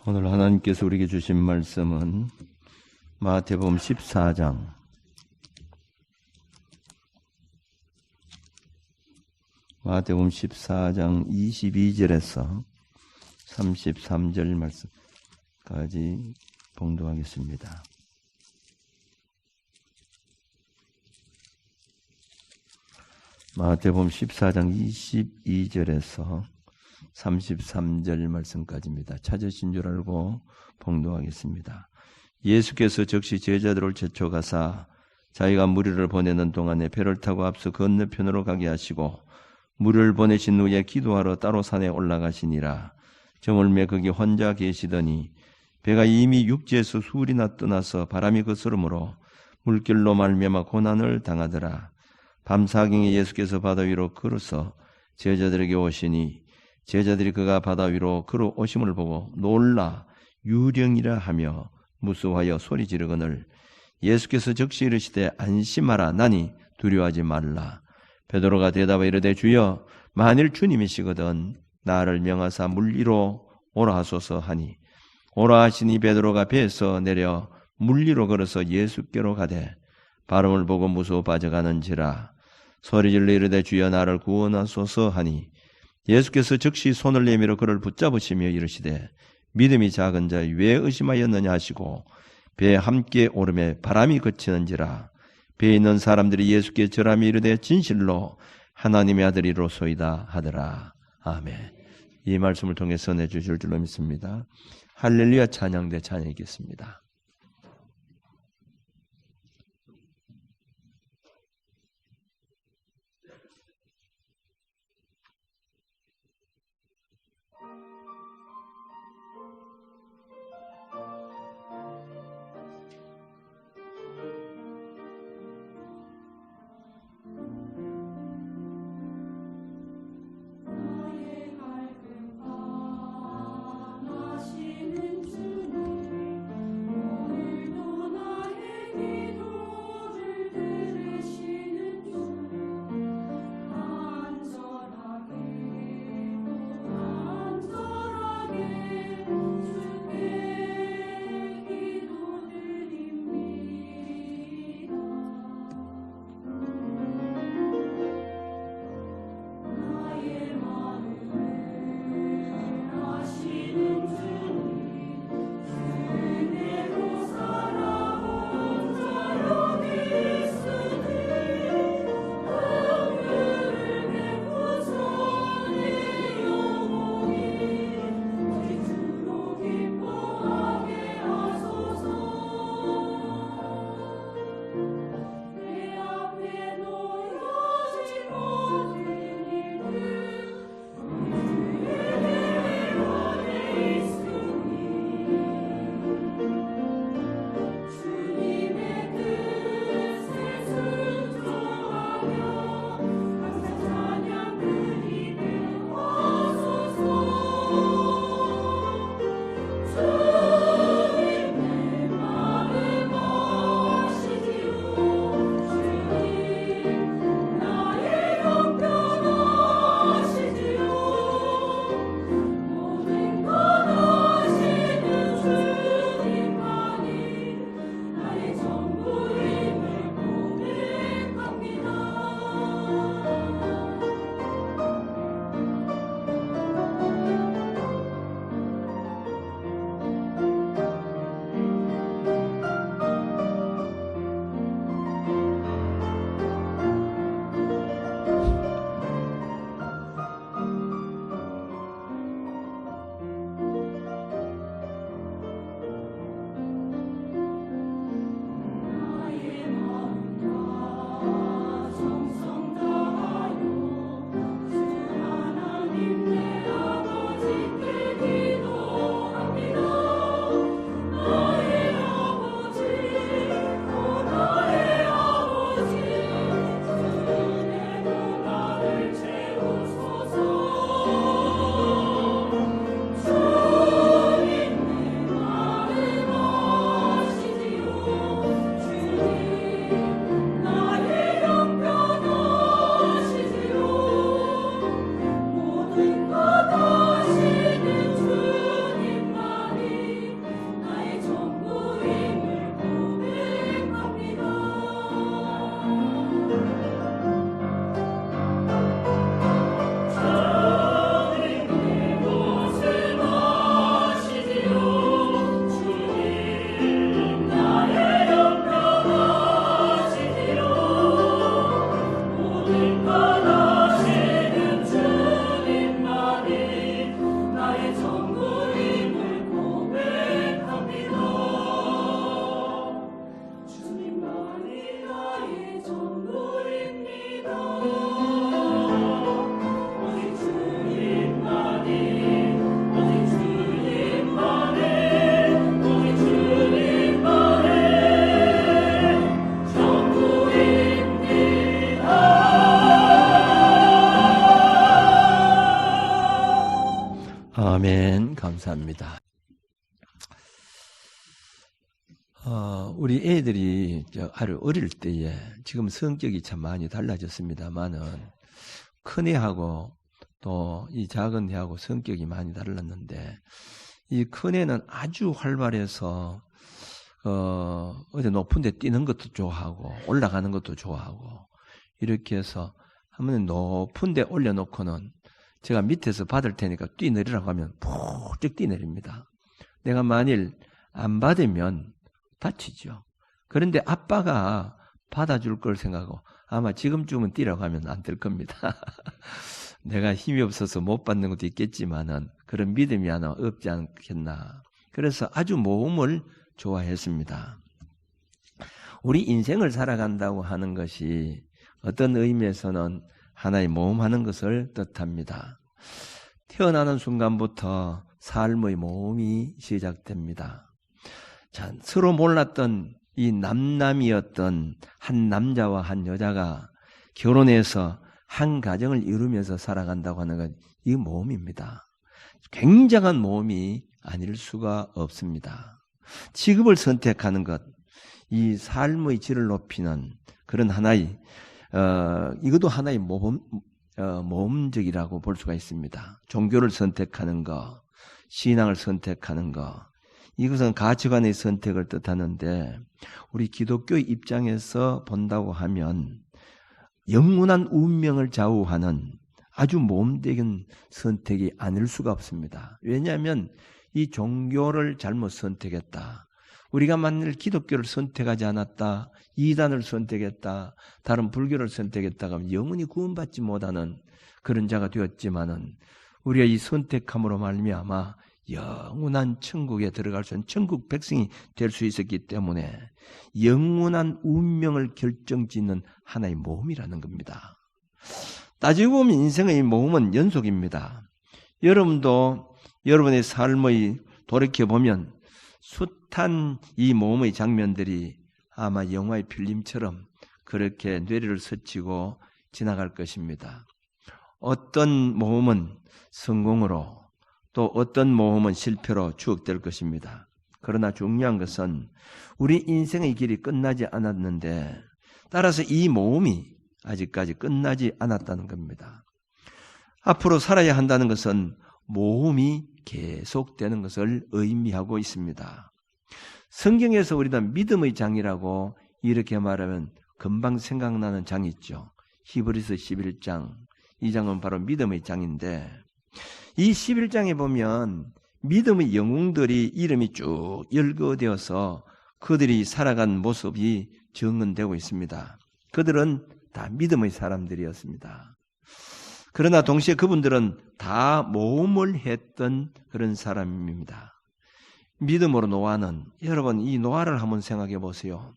오늘 하나님께서 우리에게 주신 말씀은 마태복음 14장 22절에서 33절 말씀까지 봉독하겠습니다. 마태복음 14장 22절에서 33절 말씀까지입니다. 찾으신 줄 알고 봉독하겠습니다. 예수께서 즉시 제자들을 제쳐가사 자기가 무리를 보내는 동안에 배를 타고 앞서 건너편으로 가게 하시고 무리를 보내신 후에 기도하러 따로 산에 올라가시니라. 저물매 거기 혼자 계시더니 배가 이미 육지에서 수울이나 떠나서 바람이 거스름으로 물길로 말미암아 고난을 당하더라. 밤사경에 예수께서 바다 위로 걸어서 제자들에게 오시니 제자들이 그가 바다 위로 걸어오심을 보고 놀라 유령이라 하며 무서워하여 소리 지르거늘 예수께서 즉시 이르시되 안심하라 나니 두려워하지 말라. 베드로가 대답하여 이르되 주여 만일 주님이시거든 나를 명하사 물 위로 오라 하소서 하니 오라 하시니 베드로가 배에서 내려 물 위로 걸어서 예수께로 가되 바람을 보고 무서워 빠져가는지라. 소리질러 이르되 주여 나를 구원하소서 하니 예수께서 즉시 손을 내밀어 그를 붙잡으시며 이르시되 믿음이 작은 자여 왜 의심하였느냐 하시고 배에 함께 오름에 바람이 그치는지라. 배에 있는 사람들이 예수께 절하며 이르되 진실로 하나님의 아들이로소이다 하더라. 아멘. 이 말씀을 통해서 내주실 줄로 믿습니다. 할렐루야 찬양대 찬양이겠습니다. 감사합니다. 우리 애들이 아주 어릴 때에 지금 성격이 참 많이 달라졌습니다만은 큰 애하고 또 이 작은 애하고 성격이 많이 달랐는데 이 큰 애는 아주 활발해서 어디 높은 데 뛰는 것도 좋아하고 올라가는 것도 좋아하고 이렇게 해서 한번 높은 데 올려놓고는 제가 밑에서 받을 테니까 뛰내리라고 하면 푹쭉 뛰내립니다. 내가 만일 안 받으면 다치죠. 그런데 아빠가 받아줄 걸 생각하고 아마 지금쯤은 뛰라고 하면 안 될 겁니다. 내가 힘이 없어서 못 받는 것도 있겠지만은 그런 믿음이 하나 없지 않겠나. 그래서 아주 모험을 좋아했습니다. 우리 인생을 살아간다고 하는 것이 어떤 의미에서는 하나의 모험하는 것을 뜻합니다. 태어나는 순간부터 삶의 모험이 시작됩니다. 자, 서로 몰랐던 이 남남이었던 한 남자와 한 여자가 결혼해서 한 가정을 이루면서 살아간다고 하는 건 이 모험입니다. 굉장한 모험이 아닐 수가 없습니다. 직업을 선택하는 것, 이 삶의 질을 높이는 그런 하나의 이것도 하나의 모험적이라고 볼 수가 있습니다. 종교를 선택하는 것, 신앙을 선택하는 것, 이것은 가치관의 선택을 뜻하는데 우리 기독교의 입장에서 본다고 하면 영원한 운명을 좌우하는 아주 모험적인 선택이 아닐 수가 없습니다. 왜냐하면 이 종교를 잘못 선택했다. 우리가 만일 기독교를 선택하지 않았다, 이단을 선택했다, 다른 불교를 선택했다 하면 영원히 구원받지 못하는 그런 자가 되었지만은 우리가 이 선택함으로 말미암아 영원한 천국에 들어갈 수 있는 천국 백성이 될 수 있었기 때문에 영원한 운명을 결정짓는 하나의 모험이라는 겁니다. 따지고 보면 인생의 모험은 연속입니다. 여러분도 여러분의 삶의 돌이켜보면 숱한 이 모험의 장면들이 아마 영화의 필름처럼 그렇게 뇌리를 스치고 지나갈 것입니다. 어떤 모험은 성공으로 또 어떤 모험은 실패로 추억될 것입니다. 그러나 중요한 것은 우리 인생의 길이 끝나지 않았는데 따라서 이 모험이 아직까지 끝나지 않았다는 겁니다. 앞으로 살아야 한다는 것은 모험이 계속되는 것을 의미하고 있습니다. 성경에서 우리는 믿음의 장이라고 이렇게 말하면 금방 생각나는 장이 있죠. 히브리서 11장, 이 장은 바로 믿음의 장인데 이 11장에 보면 믿음의 영웅들이 이름이 쭉 열거되어서 그들이 살아간 모습이 증언되고 있습니다. 그들은 다 믿음의 사람들이었습니다. 그러나 동시에 그분들은 다 모험을 했던 그런 사람입니다. 믿음으로 노아는, 여러분 이 노아를 한번 생각해 보세요.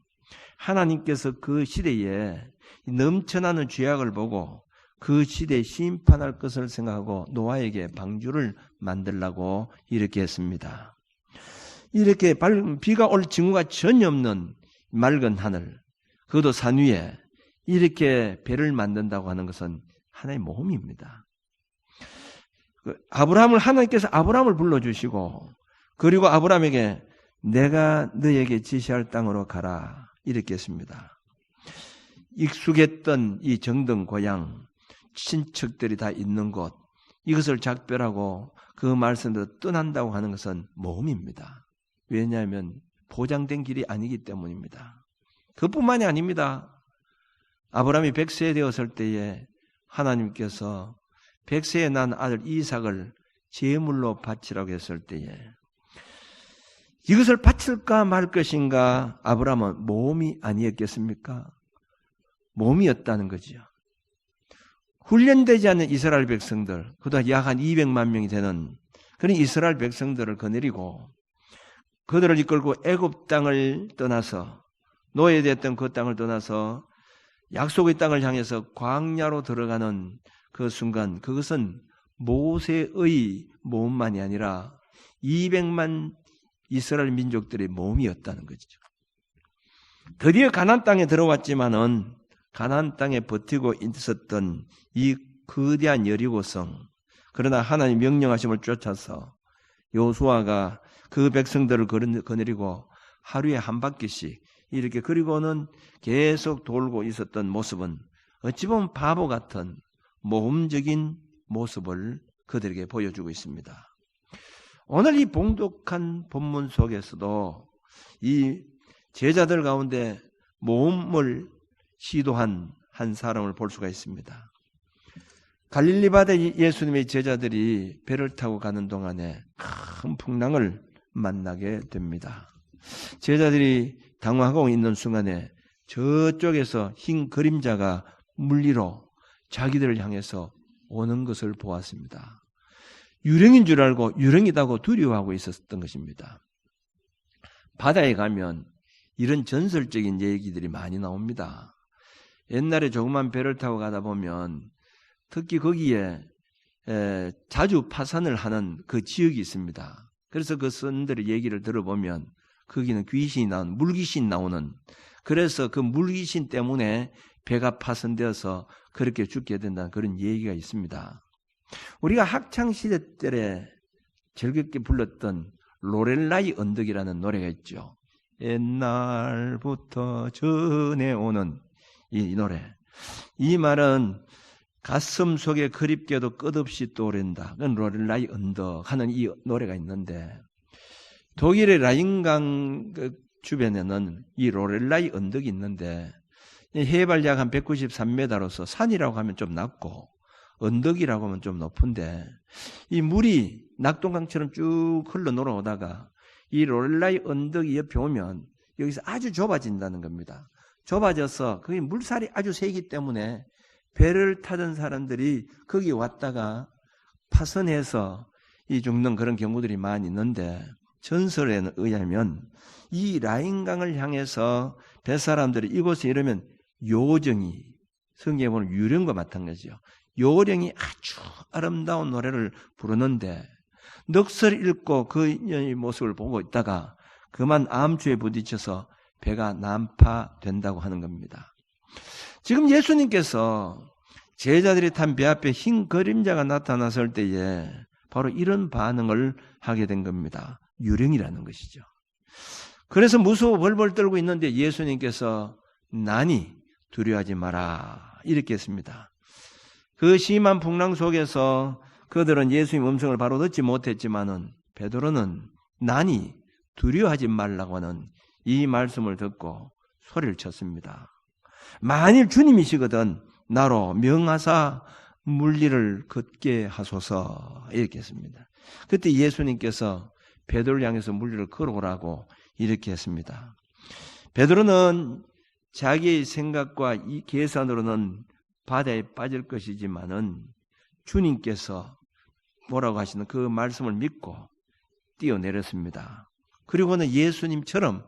하나님께서 그 시대에 넘쳐나는 죄악을 보고 그 시대에 심판할 것을 생각하고 노아에게 방주를 만들라고 이렇게 했습니다. 이렇게 비가 올 징후가 전혀 없는 맑은 하늘, 그것도 산 위에 이렇게 배를 만든다고 하는 것은 하나의 모험입니다. 하나님께서 아브라함을 불러주시고 그리고 아브라함에게 내가 너에게 지시할 땅으로 가라 이렇게 했습니다. 익숙했던 이 정든 고향, 친척들이 다 있는 곳, 이것을 작별하고 그 말씀대로 떠난다고 하는 것은 모험입니다. 왜냐하면 보장된 길이 아니기 때문입니다. 그뿐만이 아닙니다. 아브라함이 100세 되었을 때에 하나님께서 100세에 난 아들 이삭을 제물로 바치라고 했을 때에 이것을 바칠까 말 것인가 아브라함은 모험이 아니었겠습니까? 모험이었다는 거죠. 훈련되지 않는 이스라엘 백성들, 그도 약 한 200만 명이 되는 그런 이스라엘 백성들을 거느리고 그들을 이끌고 애굽 땅을 떠나서 노예됐던 그 땅을 떠나서 약속의 땅을 향해서 광야로 들어가는 그 순간 그것은 모세의 모험만이 아니라 200만 이스라엘 민족들의 모험이었다는 거죠. 드디어 가나안 땅에 들어왔지만은 가나안 땅에 버티고 있었던 이 거대한 여리고성, 그러나 하나님 명령하심을 쫓아서 여호수아가 그 백성들을 거느리고 하루에 한 바퀴씩 이렇게 그리고는 계속 돌고 있었던 모습은 어찌 보면 바보 같은 모험적인 모습을 그들에게 보여주고 있습니다. 오늘 이 봉독한 본문 속에서도 이 제자들 가운데 모험을 시도한 한 사람을 볼 수가 있습니다. 갈릴리 바다에 예수님의 제자들이 배를 타고 가는 동안에 큰 풍랑을 만나게 됩니다. 제자들이 당황하고 있는 순간에 저쪽에서 흰 그림자가 물 위로 자기들을 향해서 오는 것을 보았습니다. 유령인 줄 알고 유령이라고 두려워하고 있었던 것입니다. 바다에 가면 이런 전설적인 얘기들이 많이 나옵니다. 옛날에 조그만 배를 타고 가다 보면 특히 거기에 자주 파산을 하는 그 지역이 있습니다. 그래서 그 선들의 얘기를 들어보면 거기는 귀신이 나오는, 물귀신 나오는, 그래서 그 물귀신 때문에 배가 파손되어서 그렇게 죽게 된다는 그런 얘기가 있습니다. 우리가 학창시대 때 즐겁게 불렀던 로렐라이 언덕이라는 노래가 있죠. 옛날부터 전해오는 이 노래. 이 말은 가슴 속에 그립게도 끝없이 떠오른다. 그건 로렐라이 언덕 하는 이 노래가 있는데 독일의 라인강 주변에는 이 로렐라이 언덕이 있는데 해발 약 한 193m로서 산이라고 하면 좀 낮고 언덕이라고 하면 좀 높은데 이 물이 낙동강처럼 쭉 흘러 넘어오다가 이 로렐라이 언덕이 옆에 오면 여기서 아주 좁아진다는 겁니다. 좁아져서 거기 물살이 아주 세기 때문에 배를 타던 사람들이 거기 왔다가 파손해서 이 죽는 그런 경우들이 많이 있는데 전설에 의하면 이 라인강을 향해서 뱃사람들이 이곳에 이르면 요정이, 성경에 보면 유령과 마찬가지죠. 요령이 아주 아름다운 노래를 부르는데 넋을 잃고 그 모습을 보고 있다가 그만 암초에 부딪혀서 배가 난파된다고 하는 겁니다. 지금 예수님께서 제자들이 탄 배 앞에 흰 그림자가 나타났을 때에 바로 이런 반응을 하게 된 겁니다. 유령이라는 것이죠. 그래서 무서워 벌벌 떨고 있는데 예수님께서 나니 두려워하지 마라 이렇게 했습니다. 그 심한 풍랑 속에서 그들은 예수님 음성을 바로 듣지 못했지만은 베드로는 나니 두려워하지 말라고 하는 이 말씀을 듣고 소리를 쳤습니다. 만일 주님이시거든 나로 명하사 물리를 걷게 하소서 이렇게 했습니다. 그때 예수님께서 베드로를 향해서 물리를 걸어오라고 이렇게 했습니다. 베드로는 자기의 생각과 이 계산으로는 바다에 빠질 것이지만은 주님께서 뭐라고 하시는 그 말씀을 믿고 뛰어내렸습니다. 그리고는 예수님처럼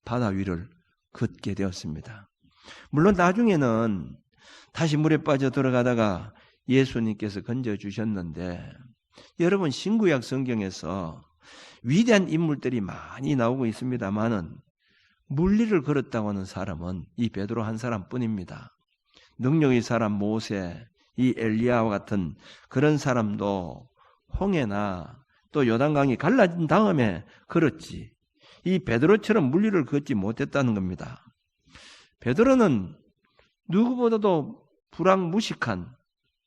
바다 위를 걷게 되었습니다. 물론 나중에는 다시 물에 빠져 들어가다가 예수님께서 건져주셨는데 여러분 신구약 성경에서 위대한 인물들이 많이 나오고 있습니다만은 물리를 걸었다고 하는 사람은 이 베드로 한 사람뿐입니다. 능력의 사람 모세, 이 엘리야와 같은 그런 사람도 홍해나 또 요단강이 갈라진 다음에 걸었지 이 베드로처럼 물리를 걷지 못했다는 겁니다. 베드로는 누구보다도 불황무식한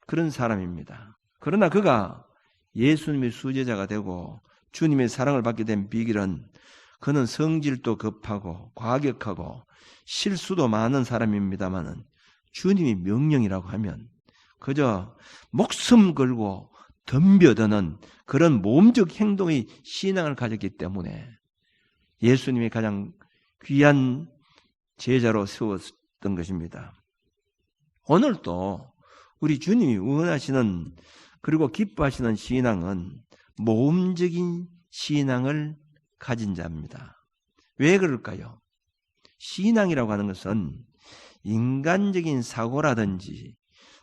그런 사람입니다. 그러나 그가 예수님의 수제자가 되고 주님의 사랑을 받게 된 비결은 그는 성질도 급하고 과격하고 실수도 많은 사람입니다마는 주님이 명령이라고 하면 그저 목숨 걸고 덤벼드는 그런 몸적 행동의 신앙을 가졌기 때문에 예수님이 가장 귀한 제자로 세웠던 것입니다. 오늘도 우리 주님이 원하시는 그리고 기뻐하시는 신앙은 모험적인 신앙을 가진 자입니다. 왜 그럴까요? 신앙이라고 하는 것은 인간적인 사고라든지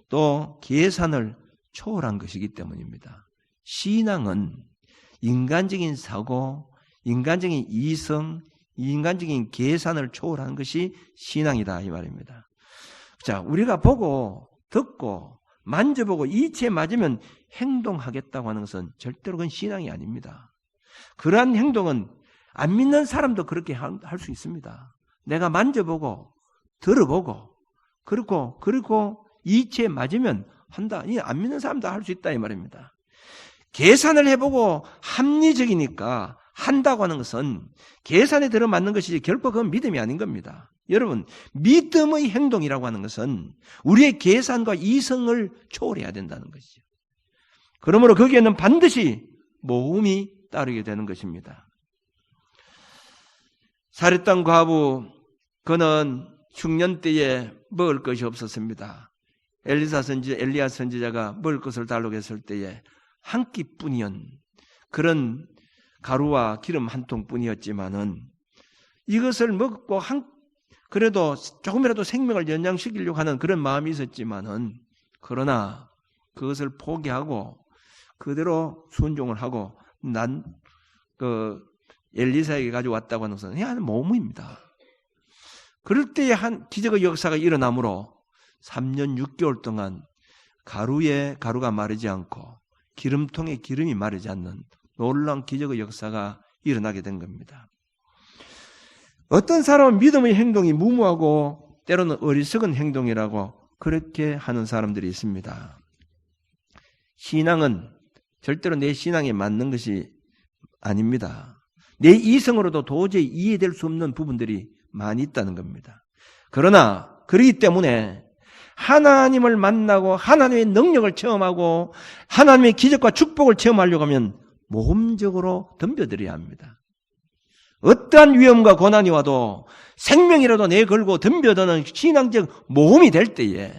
또 계산을 초월한 것이기 때문입니다. 신앙은 인간적인 사고, 인간적인 이성, 인간적인 계산을 초월한 것이 신앙이다 이 말입니다. 자, 우리가 보고 듣고 만져보고 이치에 맞으면 행동하겠다고 하는 것은 절대로 그건 신앙이 아닙니다. 그러한 행동은 안 믿는 사람도 그렇게 할 수 있습니다. 내가 만져보고 들어보고 그리고 이치에 맞으면 한다. 이 안 믿는 사람도 할 수 있다 이 말입니다. 계산을 해보고 합리적이니까 한다고 하는 것은 계산에 들어맞는 것이지 결코 그건 믿음이 아닌 겁니다. 여러분, 믿음의 행동이라고 하는 것은 우리의 계산과 이성을 초월해야 된다는 것이죠. 그러므로 거기에는 반드시 모험이 따르게 되는 것입니다. 사렙당 과부, 그는 흉년 때에 먹을 것이 없었습니다. 엘리야 선지자가 먹을 것을 달라고 했을 때에 한 끼뿐이었 그런 가루와 기름 한 통뿐이었지만은 이것을 먹고 그래도 조금이라도 생명을 연장시키려고 하는 그런 마음이 있었지만은 그러나 그것을 포기하고 그대로 순종을 하고 엘리사에게 가져왔다고 하는 것은 그냥 모험입니다. 그럴 때에 한 기적의 역사가 일어나므로 3년 6개월 동안 가루가 마르지 않고 기름통에 기름이 마르지 않는 놀라운 기적의 역사가 일어나게 된 겁니다. 어떤 사람은 믿음의 행동이 무모하고 때로는 어리석은 행동이라고 그렇게 하는 사람들이 있습니다. 신앙은 절대로 내 신앙에 맞는 것이 아닙니다. 내 이성으로도 도저히 이해될 수 없는 부분들이 많이 있다는 겁니다. 그러나 그렇기 때문에 하나님을 만나고 하나님의 능력을 체험하고 하나님의 기적과 축복을 체험하려고 하면 모험적으로 덤벼들어야 합니다. 어떠한 위험과 고난이 와도 생명이라도 내걸고 덤벼드는 신앙적 모험이 될 때에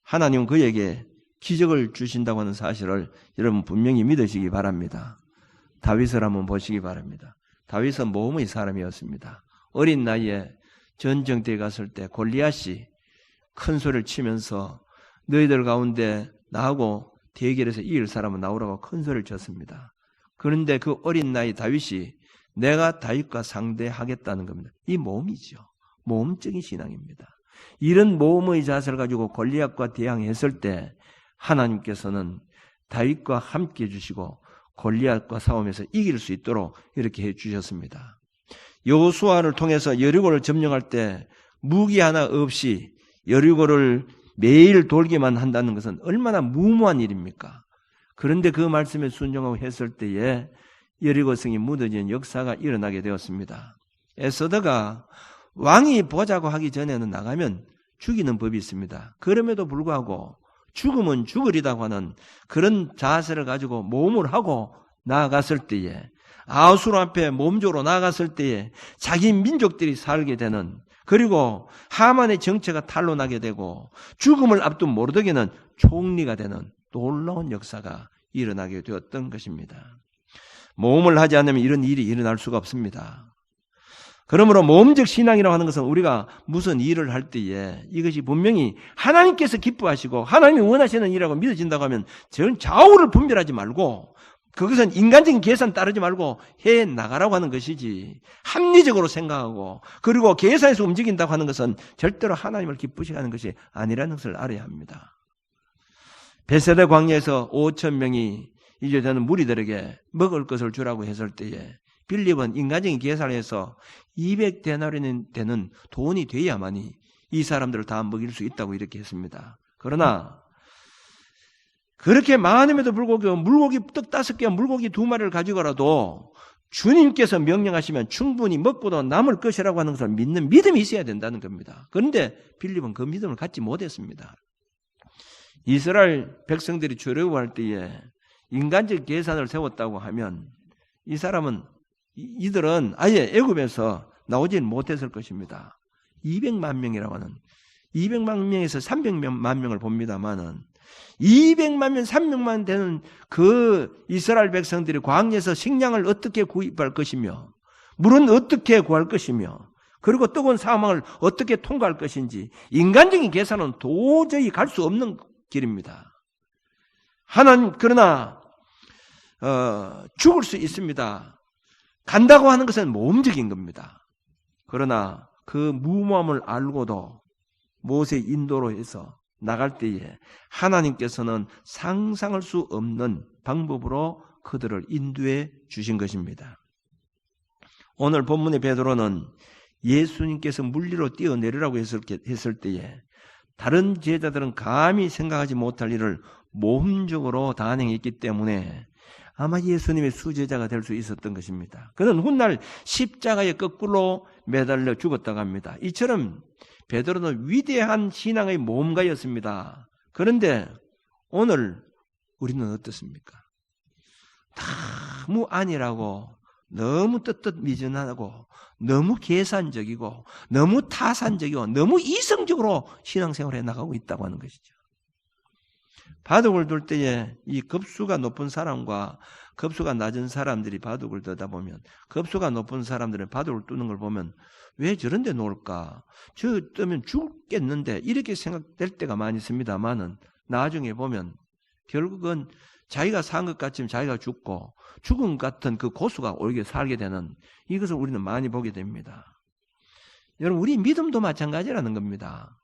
하나님은 그에게 기적을 주신다고 하는 사실을 여러분 분명히 믿으시기 바랍니다. 다윗을 한번 보시기 바랍니다. 다윗은 모험의 사람이었습니다. 어린 나이에 전쟁터에 갔을 때 골리앗이 큰 소리를 치면서 너희들 가운데 나하고 대결해서 이길 사람은 나오라고 큰 소리를 쳤습니다. 그런데 그 어린 나이 다윗이 내가 다윗과 상대하겠다는 겁니다. 이 모험이죠. 모험적인 신앙입니다. 이런 모험의 자세를 가지고 골리앗과 대항했을 때 하나님께서는 다윗과 함께 해주시고 골리앗과 싸움에서 이길 수 있도록 이렇게 해주셨습니다. 여호수아를 통해서 여리고를 점령할 때 무기 하나 없이 여리고를 매일 돌기만 한다는 것은 얼마나 무모한 일입니까? 그런데 그 말씀에 순종하고 했을 때에 여리고성이 무너진 역사가 일어나게 되었습니다. 에서더가 왕이 보자고 하기 전에는 나가면 죽이는 법이 있습니다. 그럼에도 불구하고 죽으면 죽으리다고 하는 그런 자세를 가지고 모험을 하고 나아갔을 때에 아수르 앞에 몸조로 나아갔을 때에 자기 민족들이 살게 되는, 그리고 하만의 정체가 탄로나게 되고 죽음을 앞둔 모르드게는 총리가 되는 놀라운 역사가 일어나게 되었던 것입니다. 모험을 하지 않으면 이런 일이 일어날 수가 없습니다. 그러므로 모험적 신앙이라고 하는 것은 우리가 무슨 일을 할 때에 이것이 분명히 하나님께서 기뻐하시고 하나님이 원하시는 일이라고 믿어진다고 하면 좌우를 분별하지 말고 그것은 인간적인 계산 따르지 말고 해 나가라고 하는 것이지, 합리적으로 생각하고 그리고 계산해서 움직인다고 하는 것은 절대로 하나님을 기쁘시게 하는 것이 아니라는 것을 알아야 합니다. 베세다 광야에서 5,000명이 이제 되는 무리들에게 먹을 것을 주라고 했을 때에 빌립은 인간적인 계산을 해서 200데나리는 되는 돈이 돼야만이 이 사람들을 다 먹일 수 있다고 이렇게 했습니다. 그러나 그렇게 많음에도 불구하고 물고기 떡 5개와 물고기 2마리를 가지고라도 주님께서 명령하시면 충분히 먹고도 남을 것이라고 하는 것을 믿는 믿음이 있어야 된다는 겁니다. 그런데 빌립은 그 믿음을 갖지 못했습니다. 이스라엘 백성들이 출애굽할 때에 인간적 계산을 세웠다고 하면 이들은 아예 애굽에서 나오지 못했을 것입니다. 200만 명이라고 하는, 200만 명에서 300만 명을 봅니다만은 200만 명, 300만 되는 그 이스라엘 백성들이 광야에서 식량을 어떻게 구입할 것이며 물은 어떻게 구할 것이며 그리고 뜨거운 사망을 어떻게 통과할 것인지 인간적인 계산은 도저히 갈 수 없는 길입니다. 하나님, 그러나 죽을 수 있습니다. 간다고 하는 것은 모험적인 겁니다. 그러나 그 무모함을 알고도 모세의 인도로 해서 나갈 때에 하나님께서는 상상할 수 없는 방법으로 그들을 인도해 주신 것입니다. 오늘 본문의 베드로는 예수님께서 물리로 뛰어내리라고 했을 때에 다른 제자들은 감히 생각하지 못할 일을 모험적으로 단행했기 때문에 아마 예수님의 수제자가 될 수 있었던 것입니다. 그는 훗날 십자가에 거꾸로 매달려 죽었다고 합니다. 이처럼 베드로는 위대한 신앙의 모험가였습니다. 그런데 오늘 우리는 어떻습니까? 너무 안일하고 너무 뜨뜻미진하고 너무 계산적이고 너무 타산적이고 너무 이성적으로 신앙생활에 나가고 있다고 하는 것이죠. 바둑을 둘 때에 이 급수가 높은 사람과 급수가 낮은 사람들이 바둑을 두다 보면 급수가 높은 사람들은 바둑을 두는 걸 보면 왜 저런 데 놓을까? 저 뜨면 죽겠는데 이렇게 생각될 때가 많이 있습니다만은 나중에 보면 결국은 자기가 산 것 같으면 자기가 죽고 죽음 같은 그 고수가 오히려 살게 되는 이것을 우리는 많이 보게 됩니다. 여러분 우리 믿음도 마찬가지라는 겁니다.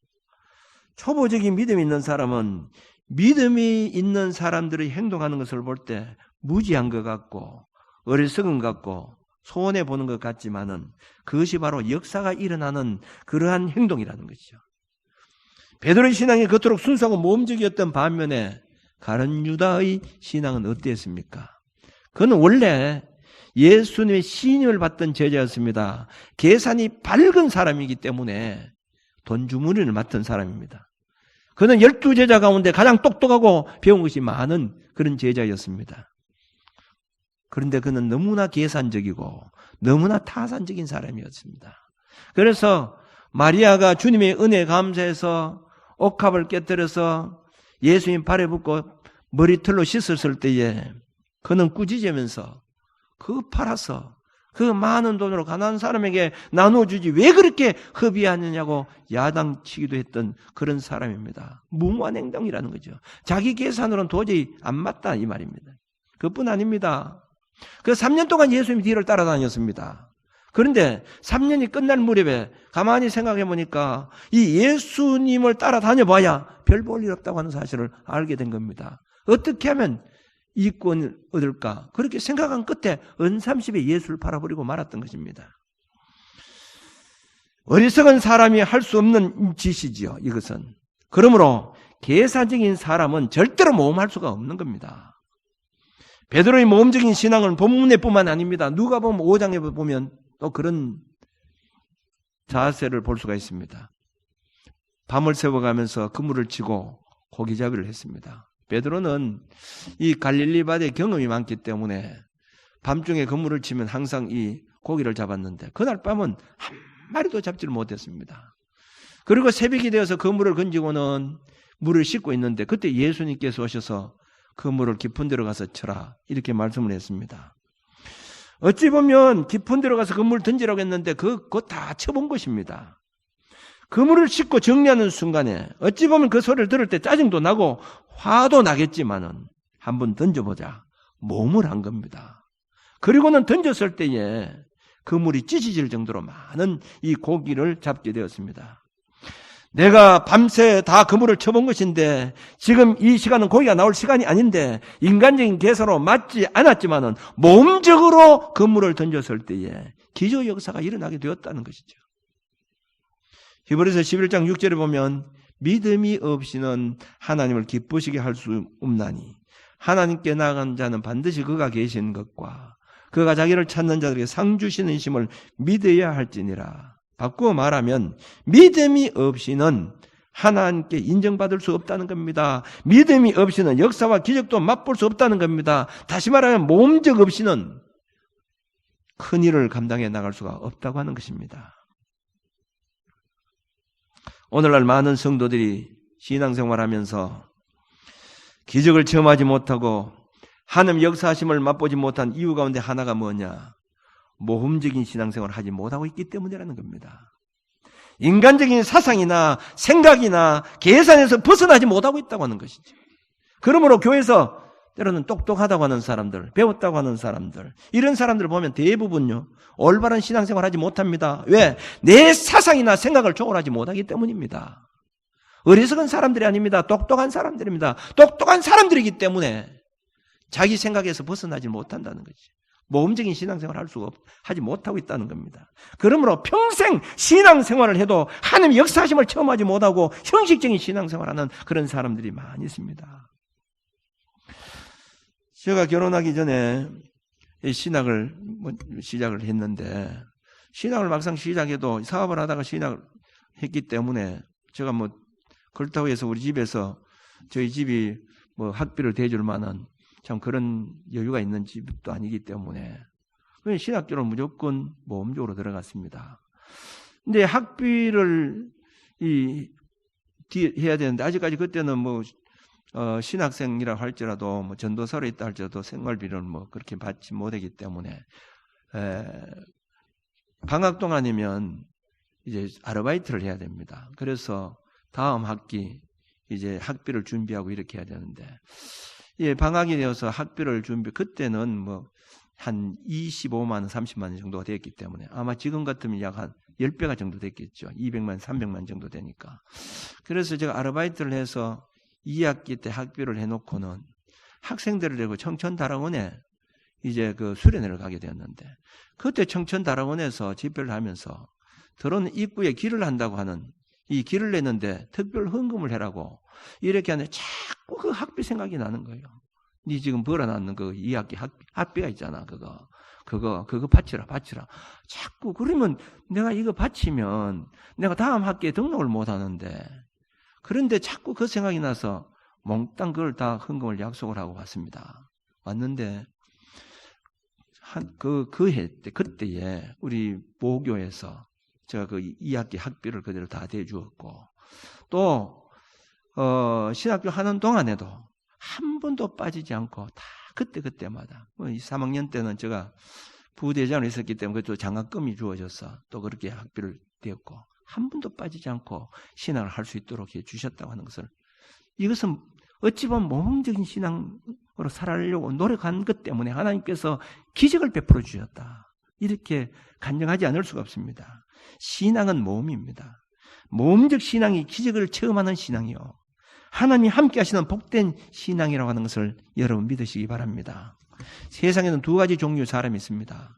초보적인 믿음이 있는 사람은 믿음이 있는 사람들이 행동하는 것을 볼 때 무지한 것 같고 어리석은 것 같고 소원해 보는 것 같지만은 그것이 바로 역사가 일어나는 그러한 행동이라는 것이죠. 베드로의 신앙이 그토록 순수하고 모험적이었던 반면에 가룟 유다의 신앙은 어땠습니까? 그는 원래 예수님의 신임을 받던 제자였습니다. 계산이 밝은 사람이기 때문에 돈 주머니를 맡은 사람입니다. 그는 12제자 가운데 가장 똑똑하고 배운 것이 많은 그런 제자였습니다. 그런데 그는 너무나 계산적이고 너무나 타산적인 사람이었습니다. 그래서 마리아가 주님의 은혜에 감사해서 옥합을 깨뜨려서 예수님 발에 붓고 머리털로 씻었을 때에 그는 꾸짖으면서 그거 팔아서 그 많은 돈으로 가난한 사람에게 나눠주지 왜 그렇게 허비하느냐고 야단치기도 했던 그런 사람입니다. 무모한 행동이라는 거죠. 자기 계산으로는 도저히 안 맞다 이 말입니다. 그뿐 아닙니다. 그 3년 동안 예수님 뒤를 따라다녔습니다. 그런데 3년이 끝날 무렵에 가만히 생각해 보니까 이 예수님을 따라다녀 봐야 별 볼 일 없다고 하는 사실을 알게 된 겁니다. 어떻게 하면 이권을 얻을까? 그렇게 생각한 끝에 은삼십에 예수를 팔아버리고 말았던 것입니다. 어리석은 사람이 할 수 없는 짓이지요, 이것은. 그러므로 계산적인 사람은 절대로 모험할 수가 없는 겁니다. 베드로의 모험적인 신앙은 본문에 뿐만 아닙니다. 누가복음 5장에 보면 또 그런 자세를 볼 수가 있습니다. 밤을 새워가면서 그물을 치고 고기잡이를 했습니다. 베드로는 이 갈릴리 바다에 경험이 많기 때문에 밤중에 그물을 치면 항상 이 고기를 잡았는데 그날 밤은 한 마리도 잡지를 못했습니다. 그리고 새벽이 되어서 그물을 건지고는 물을 씻고 있는데 그때 예수님께서 오셔서 그물을 깊은 데로 가서 쳐라 이렇게 말씀을 했습니다. 어찌 보면 깊은 데로 가서 그물을 던지라고 했는데 그거 다 쳐본 것입니다. 그물을 씻고 정리하는 순간에 어찌 보면 그 소리를 들을 때 짜증도 나고 화도 나겠지만은 한번 던져보자 모험을 한 겁니다. 그리고는 던졌을 때에 그물이 찢어질 정도로 많은 이 고기를 잡게 되었습니다. 내가 밤새 다 그물을 쳐본 것인데 지금 이 시간은 고기가 나올 시간이 아닌데 인간적인 계산으로 맞지 않았지만은 모험적으로 그물을 던졌을 때에 기적 역사가 일어나게 되었다는 것이죠. 히브리서 11장 6절에 보면 믿음이 없이는 하나님을 기쁘시게 할 수 없나니 하나님께 나아간 자는 반드시 그가 계신 것과 그가 자기를 찾는 자들에게 상 주시는 심을 믿어야 할지니라. 바꾸어 말하면 믿음이 없이는 하나님께 인정받을 수 없다는 겁니다. 믿음이 없이는 역사와 기적도 맛볼 수 없다는 겁니다. 다시 말하면 모험적 없이는 큰 일을 감당해 나갈 수가 없다고 하는 것입니다. 오늘날 많은 성도들이 신앙생활하면서 기적을 체험하지 못하고 하나님 역사하심을 맛보지 못한 이유 가운데 하나가 뭐냐? 모험적인 신앙생활을 하지 못하고 있기 때문이라는 겁니다. 인간적인 사상이나 생각이나 계산에서 벗어나지 못하고 있다고 하는 것이죠. 그러므로 교회에서 때로는 똑똑하다고 하는 사람들, 배웠다고 하는 사람들, 이런 사람들을 보면 대부분요 올바른 신앙생활을 하지 못합니다. 왜? 내 사상이나 생각을 초월하지 못하기 때문입니다. 어리석은 사람들이 아닙니다. 똑똑한 사람들입니다. 똑똑한 사람들이기 때문에 자기 생각에서 벗어나지 못한다는 거지. 모험적인 신앙생활을 하지 못하고 있다는 겁니다. 그러므로 평생 신앙생활을 해도 하나님의 역사하심을 체험하지 못하고 형식적인 신앙생활하는 그런 사람들이 많이 있습니다. 제가 결혼하기 전에 신학을 시작을 했는데, 신학을 막상 시작해도 사업을 하다가 신학을 했기 때문에 제가 그렇다고 해서 우리 집에서 저희 집이 학비를 대줄 만한 참 그런 여유가 있는 집도 아니기 때문에 신학교를 무조건 모험적으로 들어갔습니다. 근데 학비를 해야 되는데, 아직까지 그때는 신학생이라고 할지라도 전도사로 있다 할지라도 생활비를 그렇게 받지 못하기 때문에 방학 동안이면 이제 아르바이트를 해야 됩니다. 그래서 다음 학기 이제 학비를 준비하고 이렇게 해야 되는데, 방학이 되어서 학비를 그때는 한 25만 원, 30만 원 정도가 됐기 때문에 아마 지금 같으면 약 한 10배가 정도 됐겠죠. 200만, 300만 정도 되니까. 그래서 제가 아르바이트를 해서 2학기 때 학비를 해놓고는 학생들을 데리고 청천다락원에 이제 그 수련회를 가게 되었는데, 그때 청천다락원에서 집회를 하면서 들어오는 입구에 길을 한다고 하는, 이 길을 내는데 특별 헌금을 해라고 이렇게 하는데 자꾸 그 학비 생각이 나는 거예요. 네 지금 벌어놨는 그 2학기 학비가 있잖아. 그거 바치라. 자꾸 그러면 내가 이거 바치면 내가 다음 학기에 등록을 못 하는데, 그런데 자꾸 그 생각이 나서 몽땅 그걸 다 헌금을 약속을 하고 왔습니다. 왔는데 그때에 우리 보교에서 제가 그 2학기 학비를 그대로 다 대주었고, 또 신학교 하는 동안에도 한 번도 빠지지 않고 다 그때마다 3학년 때는 제가 부대장으로 있었기 때문에 또 장학금이 주어져서 또 그렇게 학비를 대었고, 한 번도 빠지지 않고 신앙을 할 수 있도록 해주셨다고 하는 것을, 이것은 어찌 보면 모험적인 신앙으로 살아가려고 노력한 것 때문에 하나님께서 기적을 베풀어 주셨다, 이렇게 간증하지 않을 수가 없습니다. 신앙은 모험입니다. 모험적 신앙이 기적을 체험하는 신앙이요, 하나님이 함께 하시는 복된 신앙이라고 하는 것을 여러분 믿으시기 바랍니다. 세상에는 두 가지 종류의 사람이 있습니다.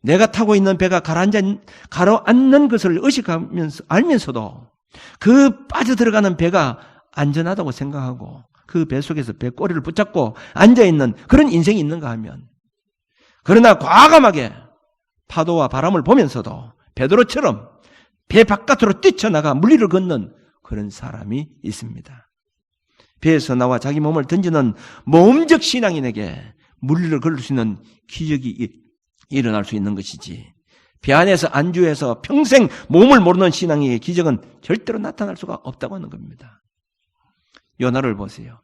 내가 타고 있는 배가 가라앉는 것을 의식하면서 알면서도 그 빠져들어가는 배가 안전하다고 생각하고 그 배 속에서 배꼬리를 붙잡고 앉아있는 그런 인생이 있는가 하면, 그러나 과감하게 파도와 바람을 보면서도 베드로처럼 배 바깥으로 뛰쳐나가 물리를 걷는 그런 사람이 있습니다. 배에서 나와 자기 몸을 던지는 모험적 신앙인에게 물리를 걸을 수 있는 기적이 일어날 수 있는 것이지, 배 안에서 안주해서 평생 몸을 모르는 신앙의 기적은 절대로 나타날 수가 없다고 하는 겁니다. 요나를 보세요.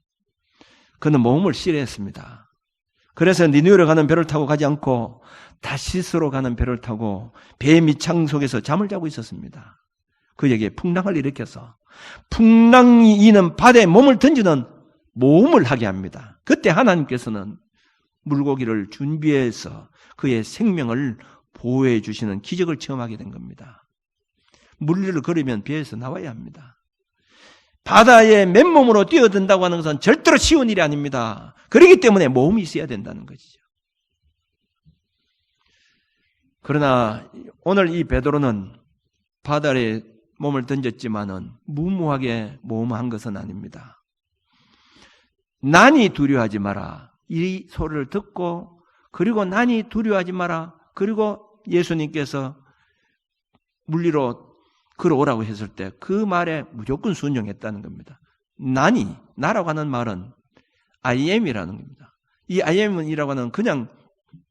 그는 모험을 싫어했습니다. 그래서 니느웨로 가는 배를 타고 가지 않고 다시스로 가는 배를 타고 배 밑창 속에서 잠을 자고 있었습니다. 그에게 풍랑을 일으켜서 풍랑이 이는 바다에 몸을 던지는 모험을 하게 합니다. 그때 하나님께서는 물고기를 준비해서 그의 생명을 보호해 주시는 기적을 체험하게 된 겁니다. 물리를 걸으면 배에서 나와야 합니다. 바다에 맨몸으로 뛰어든다고 하는 것은 절대로 쉬운 일이 아닙니다. 그렇기 때문에 모험이 있어야 된다는 것이죠. 그러나 오늘 이 베드로는 바다에 몸을 던졌지만은 무모하게 모험한 것은 아닙니다. 난이 두려워하지 마라, 이 소리를 듣고, 그리고 난이 두려워하지 마라, 그리고 예수님께서 물리로 걸어오라고 했을 때 그 말에 무조건 순종했다는 겁니다. 나라고 하는 말은 I am이라는 겁니다. 이 I am이라고 하는 그냥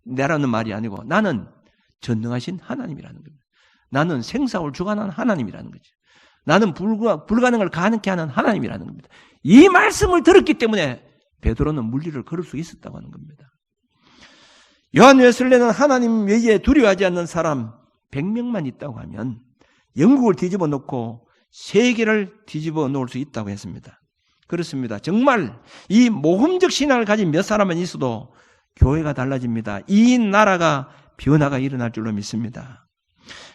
내라는 말이 아니고, 나는 전능하신 하나님이라는 겁니다. 나는 생사를 주관하는 하나님이라는 거죠. 나는 불가능을 가능케 하는 하나님이라는 겁니다. 이 말씀을 들었기 때문에 베드로는 물리를 걸을 수 있었다고 하는 겁니다. 요한 웨슬레는 하나님 외에 두려워하지 않는 사람 100명만 있다고 하면 영국을 뒤집어 놓고 세계를 뒤집어 놓을 수 있다고 했습니다. 그렇습니다. 정말 이 모험적 신앙을 가진 몇 사람만 있어도 교회가 달라집니다. 이 나라가 변화가 일어날 줄로 믿습니다.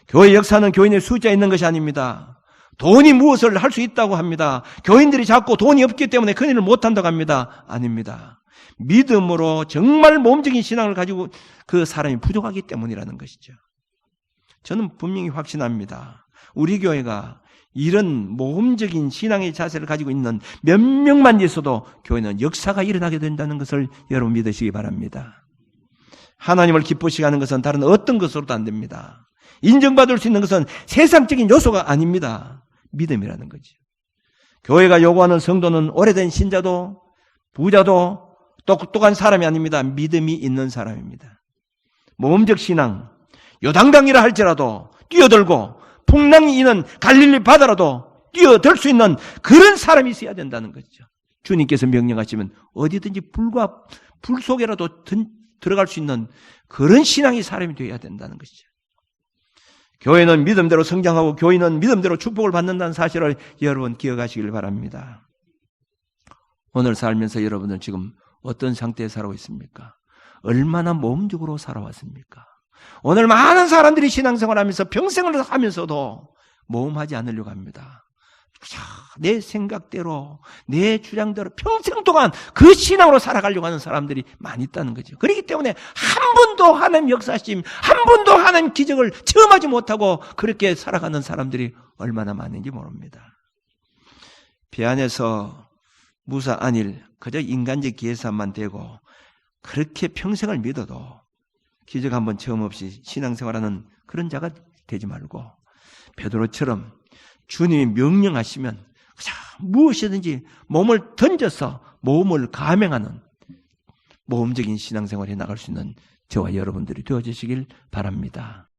교회 역사는 교인의 숫자에 있는 것이 아닙니다. 돈이 무엇을 할 수 있다고 합니다. 교인들이 자꾸 돈이 없기 때문에 그 일을 못한다고 합니다. 아닙니다. 믿음으로 정말 모험적인 신앙을 가지고 그 사람이 부족하기 때문이라는 것이죠. 저는 분명히 확신합니다. 우리 교회가 이런 모험적인 신앙의 자세를 가지고 있는 몇 명만 있어도 교회는 역사가 일어나게 된다는 것을 여러분 믿으시기 바랍니다. 하나님을 기쁘시게 하는 것은 다른 어떤 것으로도 안 됩니다. 인정받을 수 있는 것은 세상적인 요소가 아닙니다. 믿음이라는 거죠. 교회가 요구하는 성도는 오래된 신자도 부자도 똑똑한 사람이 아닙니다. 믿음이 있는 사람입니다. 모험적 신앙, 요단강이라 할지라도 뛰어들고 풍랑이 있는 갈릴리 바다라도 뛰어들 수 있는 그런 사람이 있어야 된다는 거죠. 주님께서 명령하시면 어디든지 불 속에라도 들어갈 수 있는 그런 신앙의 사람이 되어야 된다는 것이죠. 교회는 믿음대로 성장하고 교인은 믿음대로 축복을 받는다는 사실을 여러분 기억하시길 바랍니다. 오늘 살면서 여러분은 지금 어떤 상태에 살고 있습니까? 얼마나 모험적으로 살아왔습니까? 오늘 많은 사람들이 신앙생활하면서 평생을 하면서도 모험하지 않으려고 합니다. 내 생각대로 내 주장대로 평생 동안 그 신앙으로 살아가려고 하는 사람들이 많이 있다는 거죠. 그렇기 때문에 한 번도 하나님 역사심, 한 번도 하나님 기적을 체험하지 못하고 그렇게 살아가는 사람들이 얼마나 많은지 모릅니다. 배 안에서 무사 안일, 그저 인간적 계산만 되고 그렇게 평생을 믿어도 기적 한번 체험 없이 신앙생활하는 그런 자가 되지 말고 베드로처럼 주님이 명령하시면 무엇이든지 몸을 던져서 모험을 감행하는 모험적인 신앙생활에 나갈 수 있는 저와 여러분들이 되어주시길 바랍니다.